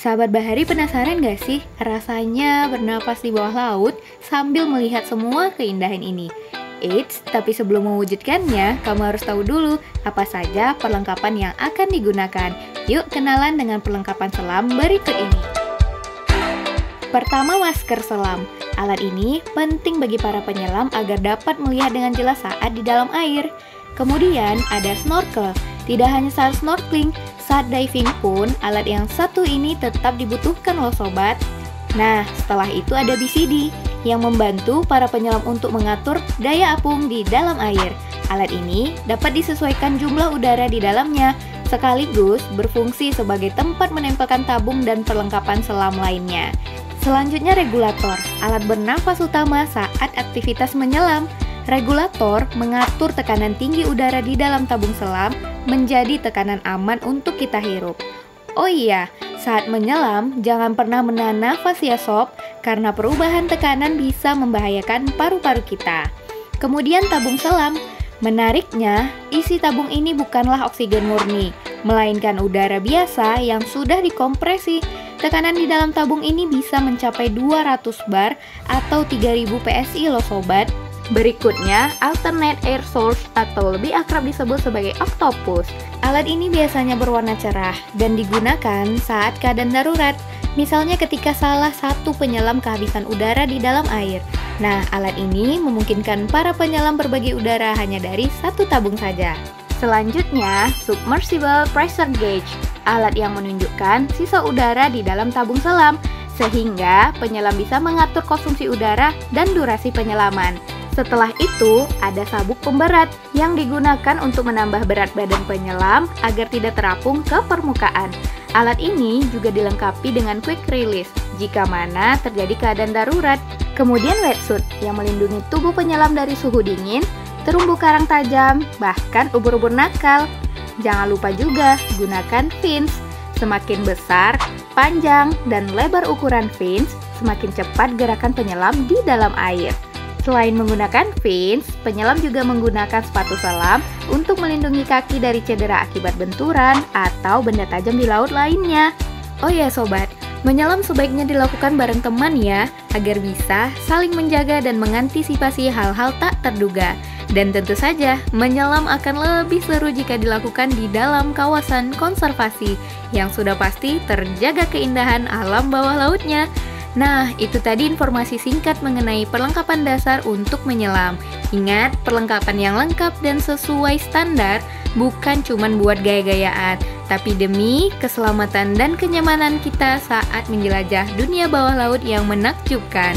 Sahabat Bahari penasaran gak sih rasanya bernapas di bawah laut sambil melihat semua keindahan ini? Eits, tapi sebelum mewujudkannya, kamu harus tahu dulu apa saja perlengkapan yang akan digunakan. Yuk kenalan dengan perlengkapan selam berikut ini. Pertama, masker selam. Alat ini penting bagi para penyelam agar dapat melihat dengan jelas saat di dalam air. Kemudian ada snorkel. Tidak hanya saat snorkeling, saat diving pun alat yang satu ini tetap dibutuhkan loh sobat. Nah, setelah itu ada BCD yang membantu para penyelam untuk mengatur daya apung di dalam air. Alat ini dapat disesuaikan jumlah udara di dalamnya, sekaligus berfungsi sebagai tempat menempelkan tabung dan perlengkapan selam lainnya. Selanjutnya regulator, alat bernafas utama saat aktivitas menyelam. Regulator mengatur tekanan tinggi udara di dalam tabung selam menjadi tekanan aman untuk kita hirup. Oh iya, saat menyelam jangan pernah menahan nafas ya sob, karena perubahan tekanan bisa membahayakan paru-paru kita. Kemudian tabung selam. Menariknya, isi tabung ini bukanlah oksigen murni, melainkan udara biasa yang sudah dikompresi. Tekanan di dalam tabung ini bisa mencapai 200 bar atau 3000 PSI loh sobat. Berikutnya, alternate air source atau lebih akrab disebut sebagai octopus. Alat ini biasanya berwarna cerah dan digunakan saat keadaan darurat. Misalnya ketika salah satu penyelam kehabisan udara di dalam air. Nah, alat ini memungkinkan para penyelam berbagi udara hanya dari satu tabung saja. Selanjutnya, submersible pressure gauge, alat yang menunjukkan sisa udara di dalam tabung selam, sehingga penyelam bisa mengatur konsumsi udara dan durasi penyelaman. Setelah itu, ada sabuk pemberat yang digunakan untuk menambah berat badan penyelam agar tidak terapung ke permukaan. Alat ini juga dilengkapi dengan quick release jika mana terjadi keadaan darurat. Kemudian wetsuit yang melindungi tubuh penyelam dari suhu dingin, terumbu karang tajam, bahkan ubur-ubur nakal. Jangan lupa juga gunakan fins. Semakin besar, panjang, dan lebar ukuran fins, semakin cepat gerakan penyelam di dalam air. Selain menggunakan fins, penyelam juga menggunakan sepatu selam untuk melindungi kaki dari cedera akibat benturan atau benda tajam di laut lainnya. Oh ya sobat, menyelam sebaiknya dilakukan bareng teman ya, agar bisa saling menjaga dan mengantisipasi hal-hal tak terduga. Dan tentu saja, menyelam akan lebih seru jika dilakukan di dalam kawasan konservasi yang sudah pasti terjaga keindahan alam bawah lautnya. Nah, itu tadi informasi singkat mengenai perlengkapan dasar untuk menyelam. Ingat, perlengkapan yang lengkap dan sesuai standar bukan cuma buat gaya-gayaan, tapi demi keselamatan dan kenyamanan kita saat menjelajah dunia bawah laut yang menakjubkan.